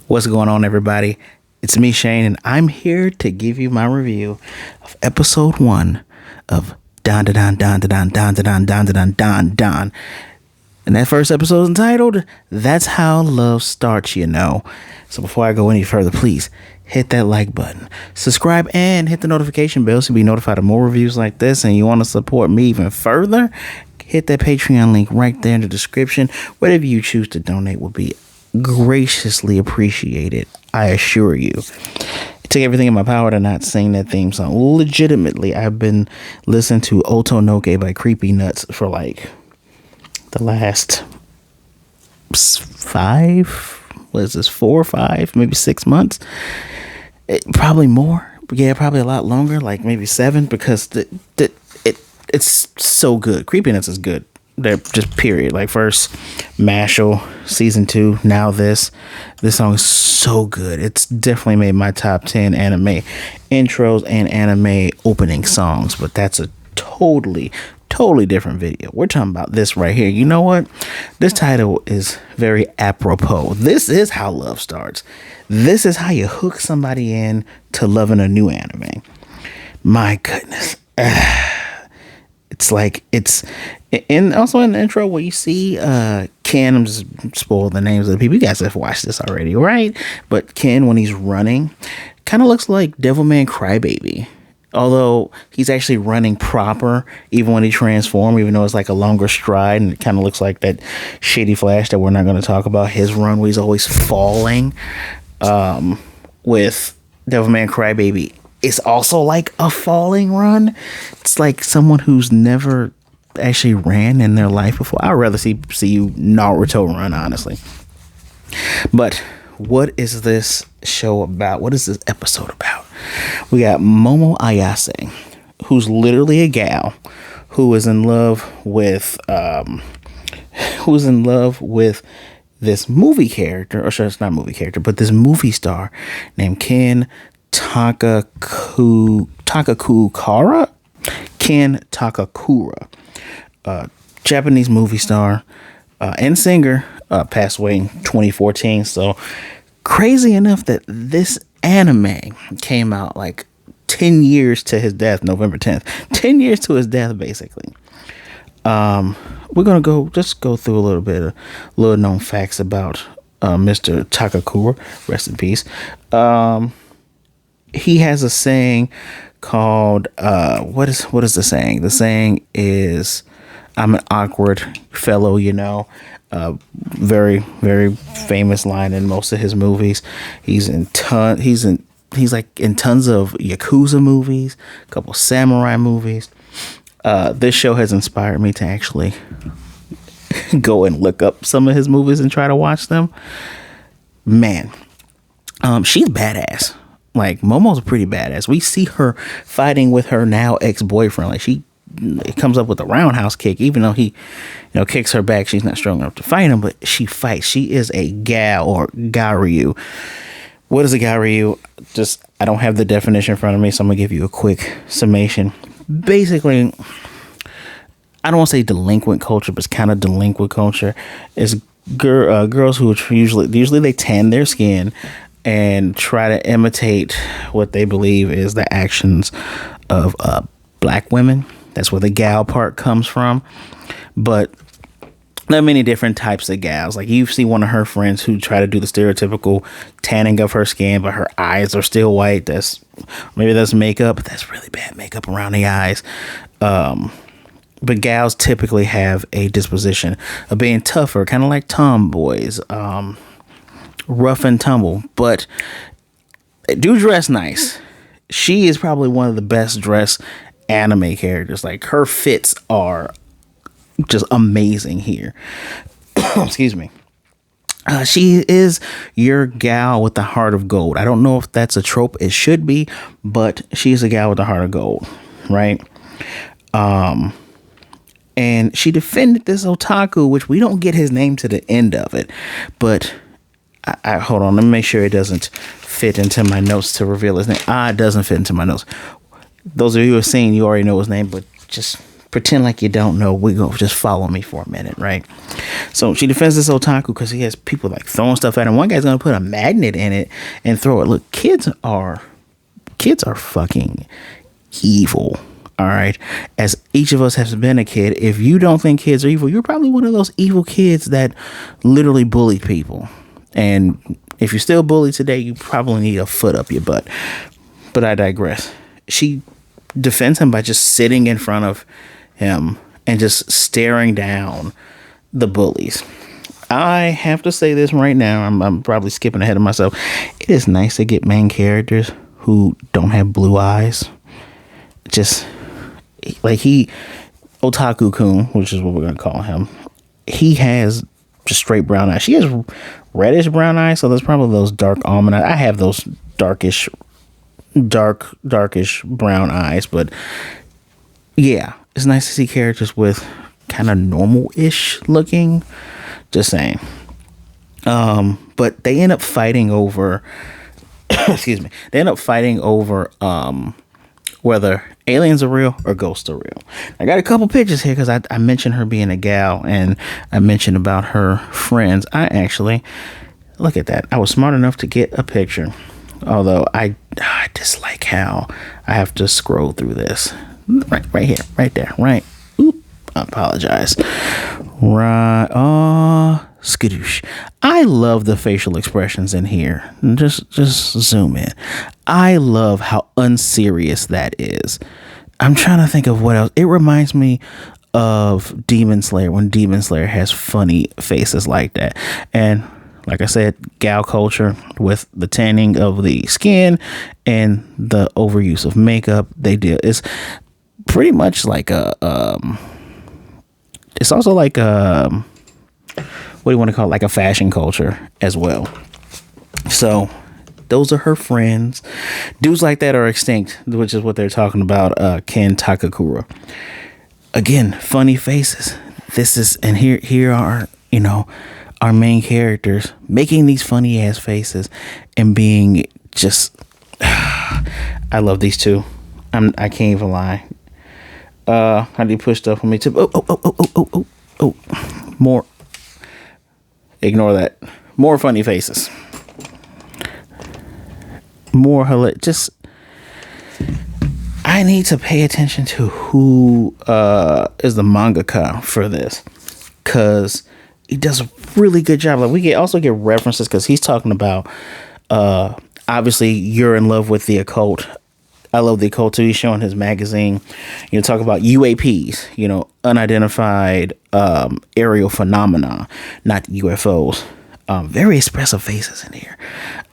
What's going on, everybody? It's me, Shane, and I'm here to give you my review of episode 1 of DanDaDan, DanDaDan, DanDaDan, DanDaDan, DanDaDan. And that first episode is entitled, That's How Love Starts, you know. So before I go any further, please hit that like button, subscribe, and hit the notification bell so you be notified of more reviews like this. And you want to support me even further, hit that Patreon link right there in the description. Whatever you choose to donate will be graciously appreciated, I assure you. It took everything in my power to not sing that theme song. Legitimately, I've been listening to Oto Noke by Creepy Nuts for like the last 4 or 5, maybe 6 months. Probably more. Yeah, probably a lot longer, like maybe 7, because it's so good. Creepy Nuts is good. They're just period. Like first Mashal, season 2, now this song is so good. It's definitely made my top 10 anime intros and anime opening songs, but that's a totally different video. We're talking about this right here. You know what? This title is very apropos. This is how love starts. This is how you hook somebody in to loving a new anime. My goodness. It's like, and also in the intro where you see Ken, I'm just spoil the names of the people. You guys have watched this already, right? But Ken, when he's running, kind of looks like Devilman Crybaby. Although he's actually running proper, even when he transforms, even though it's like a longer stride, and it kind of looks like that Shady Flash that we're not going to talk about. His run where he's always falling with Devilman Crybaby. It's also like a falling run. It's like someone who's never actually ran in their life before. I'd rather see you Naruto run, honestly. But what is this show about? What is this episode about? We got Momo Ayase, who's literally a gal who is in love with this movie character, or sure, it's not a movie character, but this movie star named Ken Takakura. Ken Takakura, Japanese movie star and singer, passed away in 2014. So crazy enough that this anime came out like 10 years to his death, November 10th. 10 years to his death, basically. We're gonna go through a little bit of little known facts about Mr. Takakura. Rest in peace. He has a saying called what is the saying? The saying is, "I'm an awkward fellow," you know. Very, very famous line in most of his movies. He's like in tons of Yakuza movies, a couple samurai movies. This show has inspired me to actually go and look up some of his movies and try to watch them. Man, she's badass. Like, Momo's pretty badass. We see her fighting with her now ex-boyfriend. Like, it comes up with a roundhouse kick, even though he, kicks her back. She's not strong enough to fight him, but she fights. She is a gal, or garyu. What is a garyu? I don't have the definition in front of me, so I'm gonna give you a quick summation. Basically, I don't want to say delinquent culture, but it's kind of delinquent culture. It's girls who usually they tan their skin and try to imitate what they believe is the actions of black women. That's where the gal part comes from. But there are many different types of gals. Like, you see one of her friends who try to do the stereotypical tanning of her skin, but her eyes are still white. Maybe that's makeup, but that's really bad makeup around the eyes. But gals typically have a disposition of being tougher, kind of like tomboys. Rough and tumble, but do dress nice. She is probably one of the best dressed anime characters. Like, her fits are just amazing here. Excuse me. She is your gal with the heart of gold. I don't know if that's a trope. It should be, but she's a gal with the heart of gold, right? And she defended this otaku, which we don't get his name to the end of it, but I hold on, let me make sure it doesn't fit into my notes to reveal his name. It doesn't fit into my notes. Those of you who have seen, you already know his name, but just pretend like you don't know. We go just follow me for a minute, right? So she defends this otaku because he has people like throwing stuff at him. One guy's gonna put a magnet in it and throw it. Look, kids are fucking evil. All right. As each of us has been a kid, if you don't think kids are evil, you're probably one of those evil kids that literally bully people. And if you're still bullied today, you probably need a foot up your butt. But I digress. She defends him by just sitting in front of him and just staring down the bullies. I have to say this right now. I'm probably skipping ahead of myself. It is nice to get main characters who don't have blue eyes. Just like Otaku-kun, which is what we're going to call him. He has just straight brown eyes. She has reddish brown eyes, so there's probably those dark almond eyes. I have those darkish brown eyes, but yeah, it's nice to see characters with kind of normal-ish looking. Just saying. But they end up fighting over excuse me. They end up fighting over whether aliens are real or ghosts are real. I got a couple pictures here because I mentioned her being a gal and I mentioned about her friends. I actually, look at that. I was smart enough to get a picture. Although I dislike how I have to scroll through this. Right here, right there, right. Oop, I apologize. Right. Oh, skadoosh. I love the facial expressions in here. Just zoom in. I love how unserious that is. I'm trying to think of what else. It reminds me of Demon Slayer when Demon Slayer has funny faces like that. And like I said, gal culture with the tanning of the skin and the overuse of makeup they do. It's pretty much like it's also like what do you want to call it? Like a fashion culture as well. So those are her friends. Dudes like that are extinct, which is what they're talking about. Ken Takakura. Again, funny faces. And here are, our main characters making these funny ass faces and being just I love these two. I can't even lie. How do you push stuff on me too? Oh, more. Ignore that. More funny faces. More hilarious. Just I need to pay attention to who is the mangaka for this, because he does a really good job. Like we also get references because he's talking about obviously you're in love with the occult. I love the occult too. He's showing his magazine. Talk about UAPs, unidentified aerial phenomena, not UFOs. Very expressive faces in here.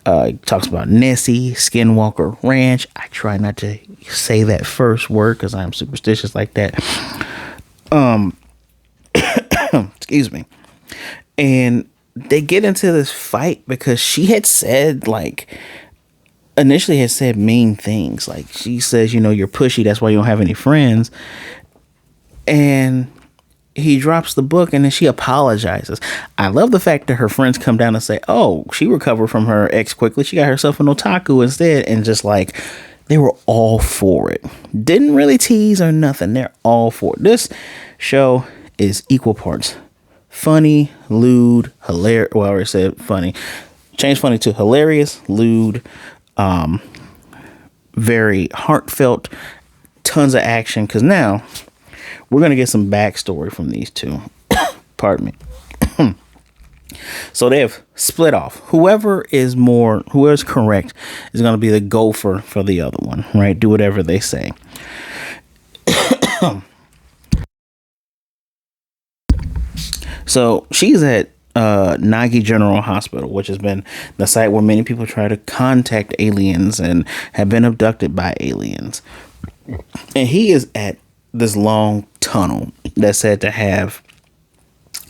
He talks about Nessie, Skinwalker Ranch. I try not to say that first word because I'm superstitious like that. Excuse me. And they get into this fight because she had said initially had said mean things. Like she says, you're pushy. That's why you don't have any friends. And he drops the book and then she apologizes. I love the fact that her friends come down and say, oh, she recovered from her ex quickly. She got herself an otaku instead. And just they were all for it. Didn't really tease or nothing. They're all for it. This show is equal parts funny, lewd, hilarious. Well, I already said funny. Change funny to hilarious, lewd, very heartfelt, tons of action. Because now we're going to get some backstory from these two. Pardon me. So they have split off. Whoever's correct is going to be the gopher for the other one, right? Do whatever they say. So she's at Nagi General Hospital, which has been the site where many people try to contact aliens and have been abducted by aliens. And he is at this long tunnel that's said to have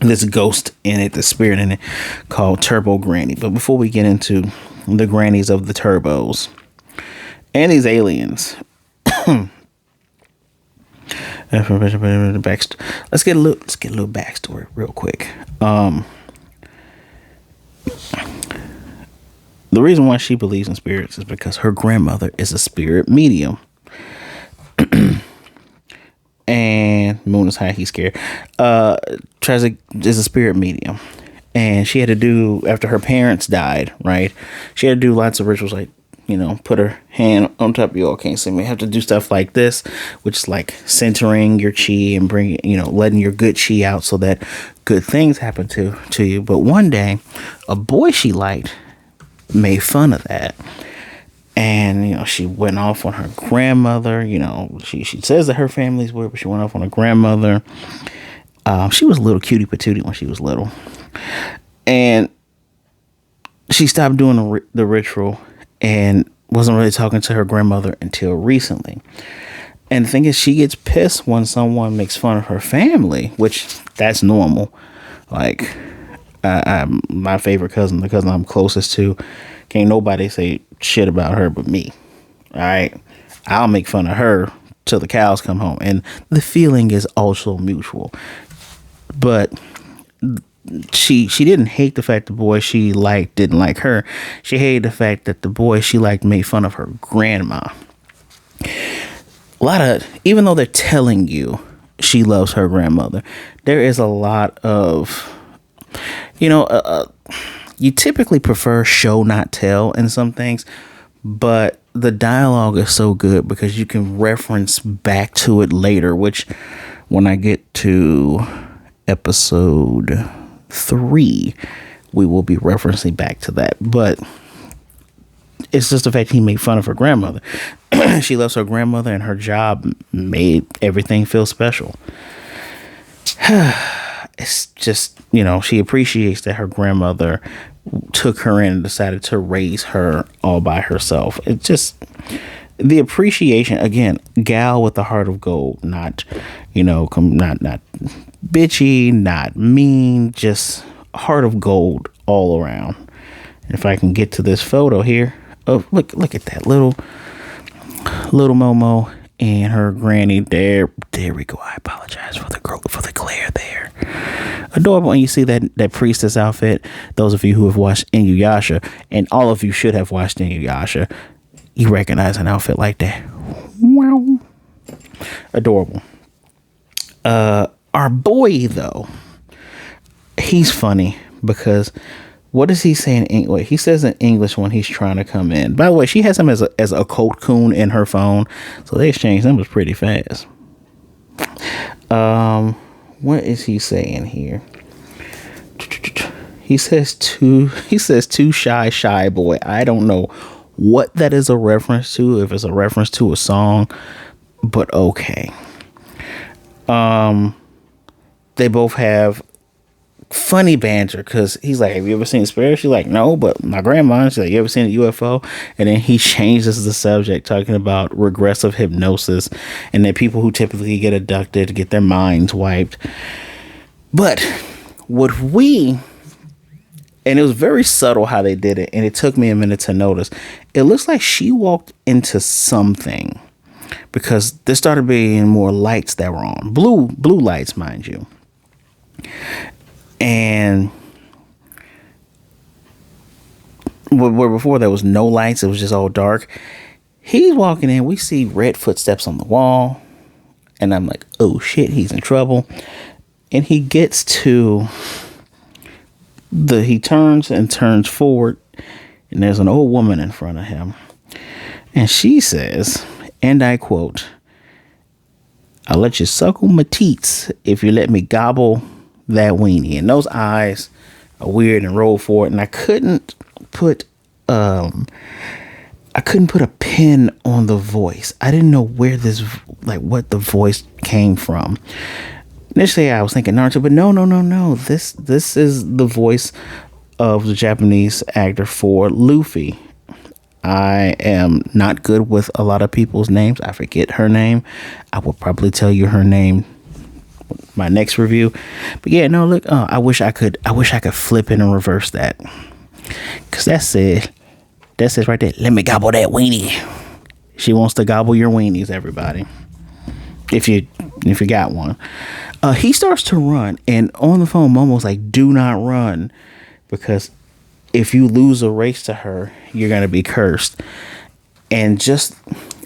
this ghost in it, the spirit in it, called Turbo Granny. But before we get into the grannies of the turbos and these aliens, let's get a little backstory real quick. The reason why she believes in spirits is because her grandmother is a spirit medium. And saying? Moon is high, he's scared. Is a spirit medium. And she had to do, after her parents died, right? She had to do lots of rituals, like, put her hand on top of you. All can't see me. Have to do stuff like this, which is like centering your chi and bringing, letting your good chi out so that good things happen to you. But one day, a boy she liked made fun of that. And, she went off on her grandmother. She says that her family's weird, but she went off on her grandmother. She was a little cutie patootie when she was little. And she stopped doing the ritual and wasn't really talking to her grandmother until recently. And the thing is, she gets pissed when someone makes fun of her family, which that's normal. Like, my favorite cousin, the cousin I'm closest to, can't nobody say shit about her but me. All right. I'll make fun of her till the cows come home. And the feeling is also mutual. But she didn't hate the fact the boy she liked didn't like her. She hated the fact that the boy she liked made fun of her grandma. Even though they're telling you she loves her grandmother, there is a lot of, you typically prefer show not tell in some things, but the dialogue is so good because you can reference back to it later, which when I get to episode 3, we will be referencing back to that. But it's just the fact he made fun of her grandmother. She loves her grandmother, and her job made everything feel special. It's just, she appreciates that her grandmother took her in and decided to raise her all by herself. It's just the appreciation, again, gal with the heart of gold, not not bitchy, not mean, just heart of gold all around. If I can get to this photo here, oh, look at that little Momo and her granny. There we go. I apologize for the glare there. Adorable. And you see that priestess outfit. Those of you who have watched Inuyasha, and all of you should have watched Inuyasha, you recognize an outfit like that. Wow. Adorable. Our boy, though, he's funny because what does he say in English? He says in English when he's trying to come in. By the way, she has him as a code coon in her phone, so they exchange numbers pretty fast. What is he saying here? He says too shy boy. I don't know what that is a reference to, if it's a reference to a song, but okay. They both have funny banter because he's like, have you ever seen spirits? She's like, no, but my grandma. She's like, you ever seen a UFO? And then he changes the subject, talking about regressive hypnosis and that people who typically get abducted get their minds wiped. But and it was very subtle how they did it, and it took me a minute to notice. It looks like she walked into something because there started being more lights that were on. Blue lights, mind you. And where before there was no lights, it was just all dark. He's walking in, we see red footsteps on the wall, and I'm like, oh shit, he's in trouble. And he gets to he turns forward, and there's an old woman in front of him, and she says, and I quote, "I'll let you suckle my teats if you let me gobble that weenie." And those eyes are weird and roll forward, and I couldn't put a pin on the voice. I didn't know where what the voice came from. Initially, I was thinking Naruto, but no. This is the voice of the Japanese actor for Luffy. I am not good with a lot of people's names. I forget her name. I will probably tell you her name my next review. But yeah, no, look, I wish I could flip it and reverse that. Cause that's it right there. Let me gobble that weenie. She wants to gobble your weenies, everybody. If you got one. He starts to run, and on the phone, Momo's like, do not run, because if you lose a race to her, you're going to be cursed. And just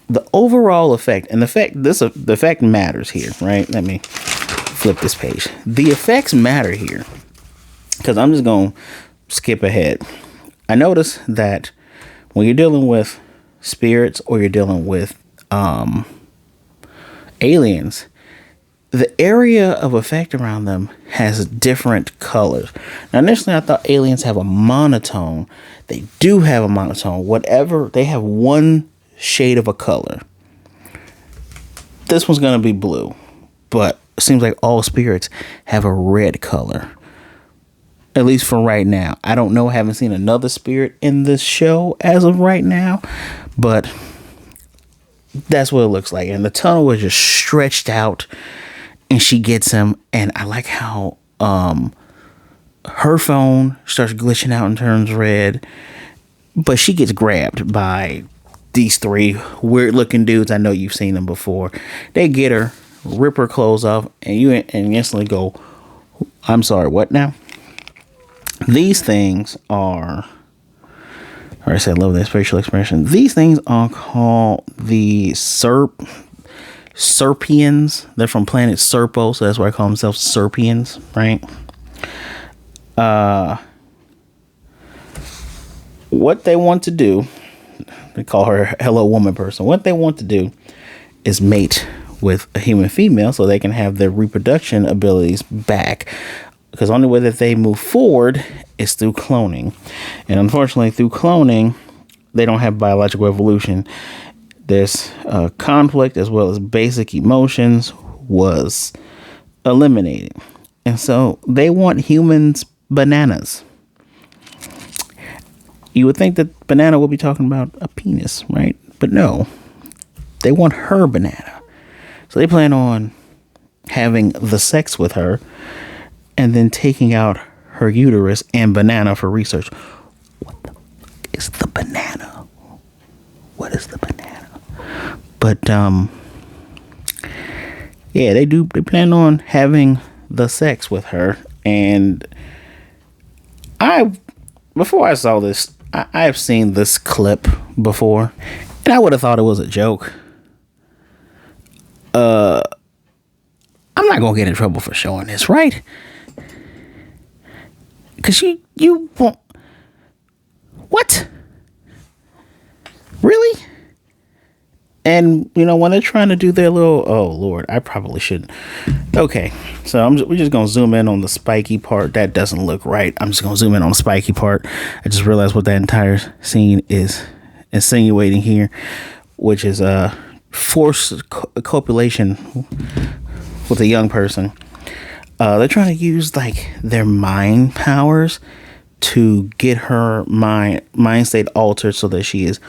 the overall effect, and the effect matters here, right? Let me flip this page. The effects matter here because I'm just going to skip ahead. I notice that when you're dealing with spirits or you're dealing with aliens, the area of effect around them has different colors. Now, initially, I thought aliens have a monotone. They do have a monotone. Whatever, they have one shade of a color. This one's going to be blue, but it seems like all spirits have a red color. At least for right now. I don't know. Haven't seen another spirit in this show as of right now, but that's what it looks like. And the tunnel was just stretched out, and she gets him. And I like how her phone starts glitching out and turns red, but she gets grabbed by these three weird looking dudes. I know you've seen them before. They get her, rip her clothes off, and you instantly go, I'm sorry, what now? These things are, or I said, I love this facial expression. These things are called the Serpians. They're from planet Serpo, so that's why I call themselves Serpians, right? What they want to do, they call her Hello Woman person. What they want to do is mate with a human female so they can have their reproduction abilities back. Because the only way that they move forward is through cloning. And unfortunately, through cloning, they don't have biological evolution. This conflict as well as basic emotions was eliminated. And so they want humans bananas. You would think that banana will be talking about a penis, right? But no, they want her banana. So they plan on having the sex with her and then taking out her uterus and banana for research. What the fuck is the banana? What is the banana? But yeah, they plan on having the sex with her. And before I saw this, I have seen this clip before, and I would have thought it was a joke. I'm not gonna get in trouble for showing this, right? Because you won't. What? Really? And, when they're trying to do their little... Oh, Lord, I probably shouldn't. Okay, so we're just going to zoom in on the spiky part. That doesn't look right. I'm just going to zoom in on the spiky part. I just realized what that entire scene is insinuating here, which is forced copulation with a young person. They're trying to use their mind powers to get her mind state altered so that she is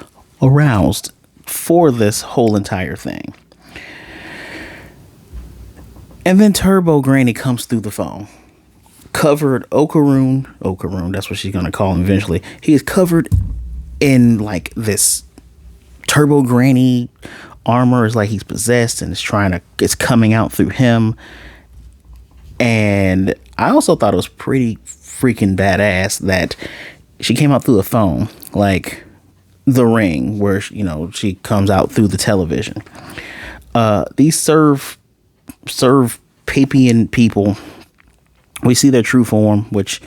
aroused for this whole entire thing. And then Turbo Granny comes through the phone, covered Okarun, that's what she's gonna call him eventually. He is covered in this Turbo Granny armor. Is like he's possessed and it's coming out through him. And I also thought it was pretty freaking badass that she came out through the phone, like The Ring, where she comes out through the television. These serve Papian people, we see their true form, which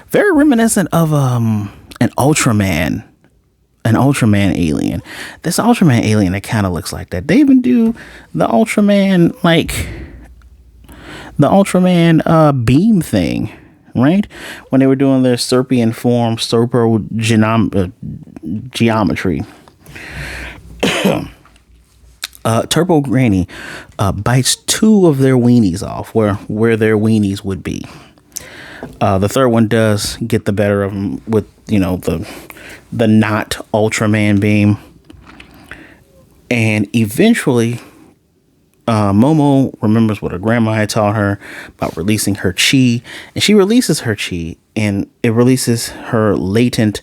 very reminiscent of an Ultraman alien. This Ultraman alien that kind of looks like that. They even do the Ultraman beam thing, right? When they were doing their Serpian form, Serpo geometry. Turbo Granny bites two of their weenies off where their weenies would be. The third one does get the better of them with, the not Ultraman beam. And eventually, Momo remembers what her grandma had taught her about releasing her chi, and she releases her chi, and it releases her latent,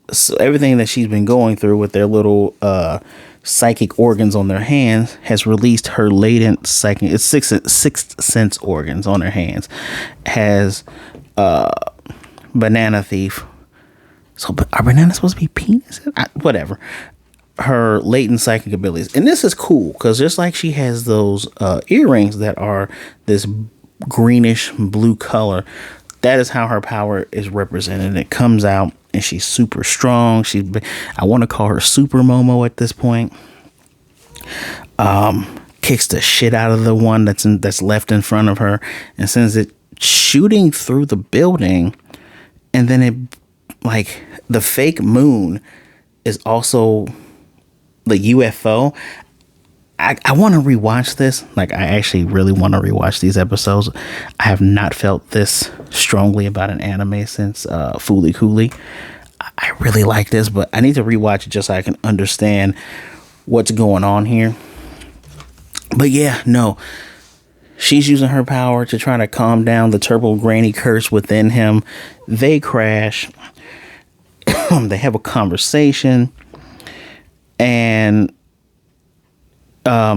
so everything that she's been going through with their little psychic organs on their hands has released her latent psychic, sixth sense organs on her hands. Has banana thief. So are bananas supposed to be penises? Whatever. her latent psychic abilities. And this is cool because just like she has those earrings that are this greenish blue color, that is how her power is represented. It comes out and she's super strong. I want to call her Super Momo at this point. Kicks the shit out of the one that's left in front of her and sends it shooting through the building. And then it, like, the fake moon is also the UFO. I want to rewatch this. Like, I actually really want to rewatch these episodes. I have not felt this strongly about an anime since Fooly Cooly. I really like this, but I need to rewatch it just so I can understand what's going on here. But yeah, no. She's using her power to try to calm down the Turbo Granny curse within him. They crash. They have a conversation. And I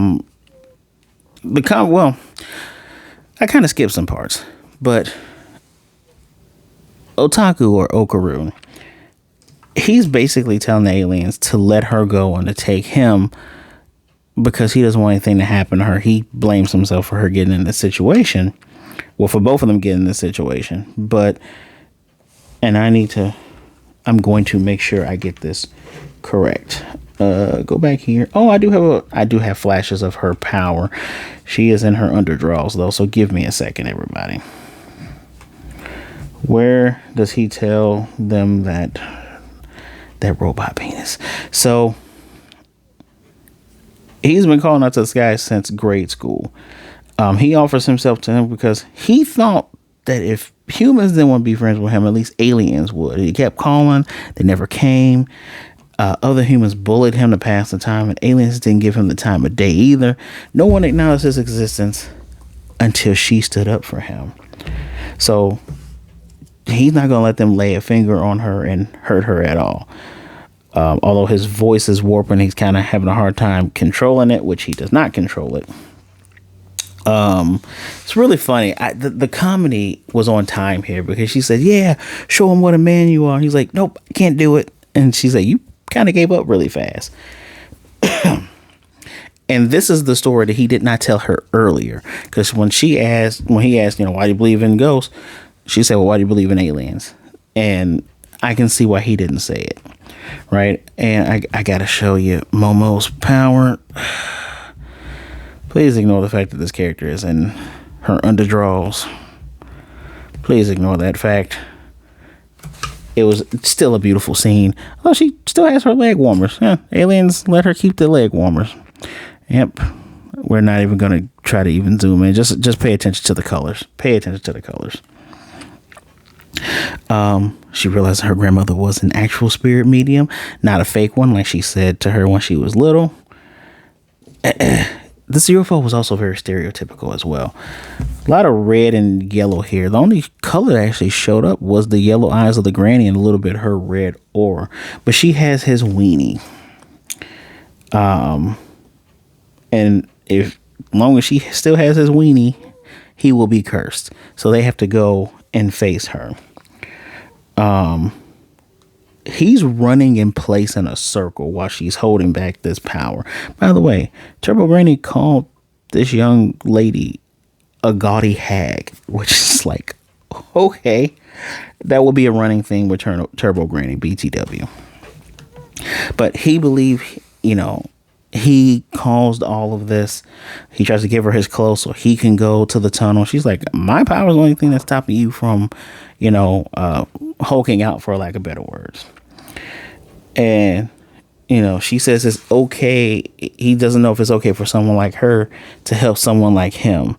kind of skipped some parts, but Otaku, or Okarun, he's basically telling the aliens to let her go and to take him because he doesn't want anything to happen to her. He blames himself for her getting in this situation. Well, for both of them getting in this situation. I'm going to make sure I get this correct. Go back here. Oh, I do have flashes of her power. She is in her underdraws though, so give me a second, everybody. Where does he tell them that robot penis? So he's been calling out to this guy since grade school. He offers himself to him because he thought that if humans didn't want to be friends with him, at least aliens would. He kept calling. They never came. Other humans bullied him to pass the time, and aliens didn't give him the time of day either. No one acknowledged his existence until she stood up for him. So he's not going to let them lay a finger on her and hurt her at all. Although his voice is warping, he's kind of having a hard time controlling it, which he does not control it. It's really funny. The comedy was on time here because she said, yeah, show him what a man you are. He's like, nope, I can't do it. And she's like, you kind of gave up really fast. And this is the story that he did not tell her earlier. Because when he asked, why do you believe in ghosts? She said, well, why do you believe in aliens? And I can see why he didn't say it. Right. And I got to show you Momo's power. Please ignore the fact that this character is in her underdraws. Please ignore that fact. It was still a beautiful scene. Oh, she still has her leg warmers. Yeah, aliens let her keep the leg warmers. Yep. We're not even going to try to even zoom in. Just pay attention to the colors. Pay attention to the colors. She realized her grandmother was an actual spirit medium, not a fake one like she said to her when she was little. This UFO was also very stereotypical as well. A lot of red and yellow hair. The only color that actually showed up was the yellow eyes of the granny and a little bit her red aura. But she has his weenie. And if long as she still has his weenie, he will be cursed. So they have to go and face her. He's running in place in a circle while she's holding back this power. By the way, Turbo Granny called this young lady a gaudy hag, which is like, okay, that will be a running thing with Turbo Granny, BTW. But he believed, he caused all of this. He tries to give her his clothes so he can go to the tunnel. She's like, my power is the only thing that's stopping you from, hulking out, for lack of better words. And, she says it's okay. He doesn't know if it's okay for someone like her to help someone like him.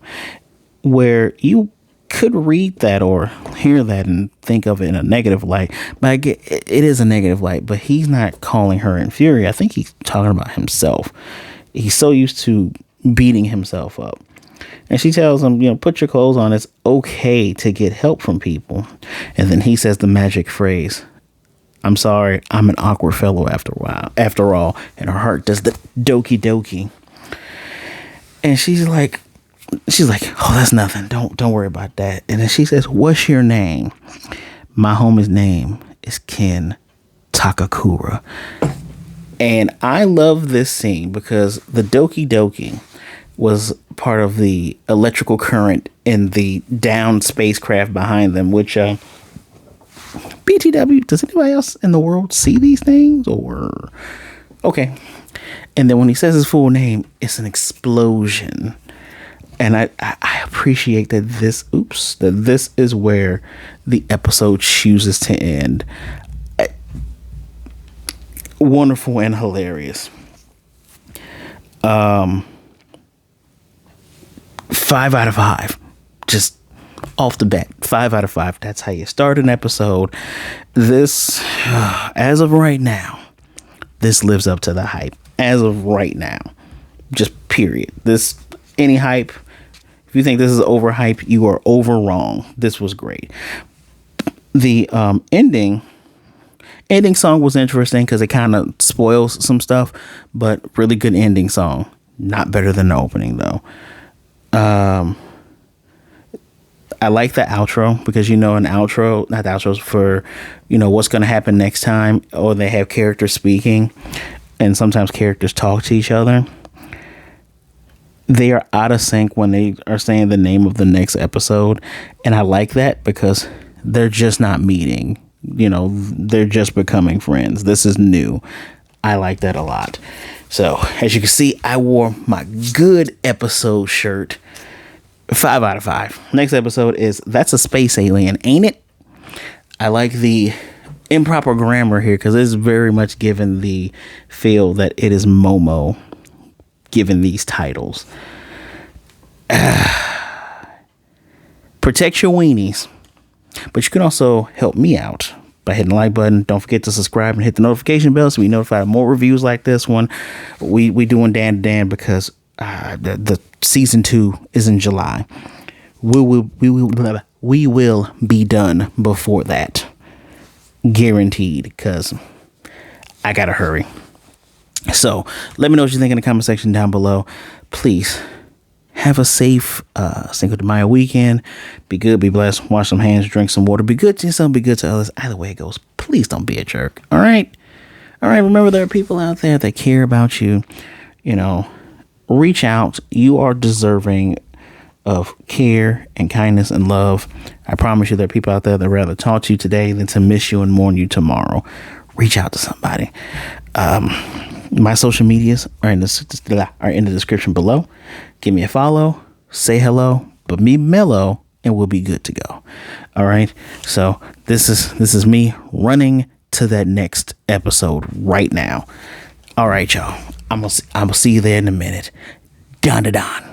Where you could read that or hear that and think of it in a negative light. But I get it is a negative light, but he's not calling her inferior. I think he's talking about himself. He's so used to beating himself up. And she tells him, put your clothes on. It's okay to get help from people. And then he says the magic phrase, I'm sorry, I'm an awkward fellow after all. And her heart does the doki doki. And she's like, oh, that's nothing. Don't worry about that. And then she says, what's your name? My homie's name is Ken Takakura. And I love this scene because the Doki Doki was part of the electrical current in the down spacecraft behind them, which BTW, does anybody else in the world see these things? Or okay. And then when he says his full name, it's an explosion. And I appreciate that this is where the episode chooses to end. Wonderful and hilarious. 5 out of 5. Just off the bat, 5 out of 5. That's how you start an episode. This, as of right now, this lives up to the hype. As of right now, just period. This, any hype, if you think this is overhyped, you are over wrong. This was great. The ending song was interesting because it kind of spoils some stuff, but really good ending song. Not better than the opening though. I like the outro because, an outro, not the outros for, what's going to happen next time, or they have characters speaking and sometimes characters talk to each other. They are out of sync when they are saying the name of the next episode. And I like that because they're just not meeting, they're just becoming friends. This is new. I like that a lot. So as you can see, I wore my good episode shirt. 5 out of 5. Next episode is That's a Space Alien, Ain't It? I like the improper grammar here because it's very much given the feel that it is Momo given these titles. Protect your weenies. But you can also help me out by hitting the like button. Don't forget to subscribe and hit the notification bell so we notified of more reviews like this one. We doing DanDaDan because the season 2 is in July. We will be done before that, guaranteed, because I gotta hurry. So let me know what you think in the comment section down below. Please have a safe Cinco de Mayo weekend. Be good, be blessed, wash some hands, drink some water, be good to yourself, be good to others. Either way it goes, please don't be a jerk. All right, remember there are people out there that care about you. Reach out. You are deserving of care and kindness and love. I promise you there are people out there that rather talk to you today than to miss you and mourn you tomorrow. Reach out to somebody. My social medias are in the description below. Give me a follow, say hello, but be mellow, and we'll be good to go. All right. So this is me running to that next episode right now. All right, y'all. I'm gonna see you there in a minute. DanDaDan.